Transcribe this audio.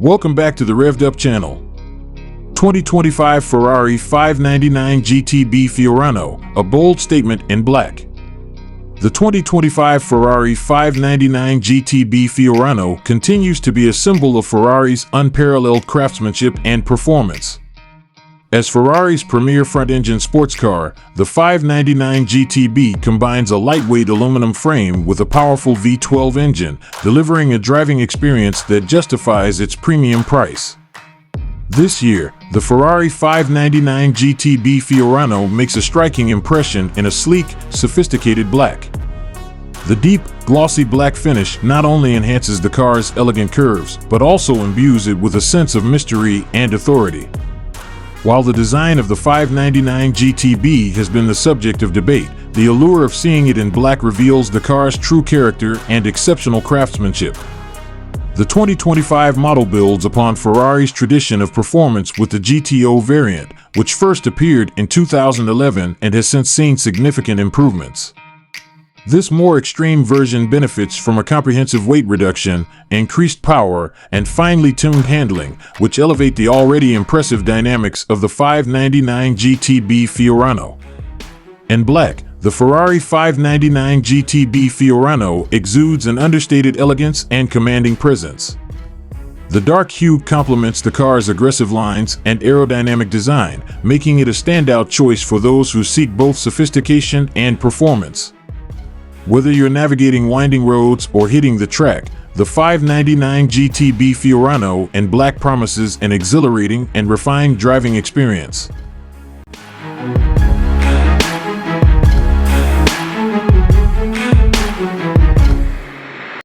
Welcome back to the Revved Up channel. 2025 Ferrari 599 GTB Fiorano, a bold statement in black. The 2025 Ferrari 599 GTB Fiorano continues to be a symbol of Ferrari's unparalleled craftsmanship and performance. As Ferrari's premier front-engine sports car, the 599 GTB combines a lightweight aluminum frame with a powerful V12 engine, delivering a driving experience that justifies its premium price. This year, the Ferrari 599 GTB Fiorano makes a striking impression in a sleek, sophisticated black. The deep, glossy black finish not only enhances the car's elegant curves, but also imbues it with a sense of mystery and authority. While the design of the 599 GTB has been the subject of debate, the allure of seeing it in black reveals the car's true character and exceptional craftsmanship. The 2025 model builds upon Ferrari's tradition of performance with the GTO variant, which first appeared in 2011 and has since seen significant improvements. This more extreme version benefits from a comprehensive weight reduction, increased power, and finely tuned handling, which elevate the already impressive dynamics of the 599 GTB Fiorano. In black, the Ferrari 599 GTB Fiorano exudes an understated elegance and commanding presence. The dark hue complements the car's aggressive lines and aerodynamic design, making it a standout choice for those who seek both sophistication and performance. Whether you're navigating winding roads or hitting the track, the 599 GTB Fiorano in black promises an exhilarating and refined driving experience.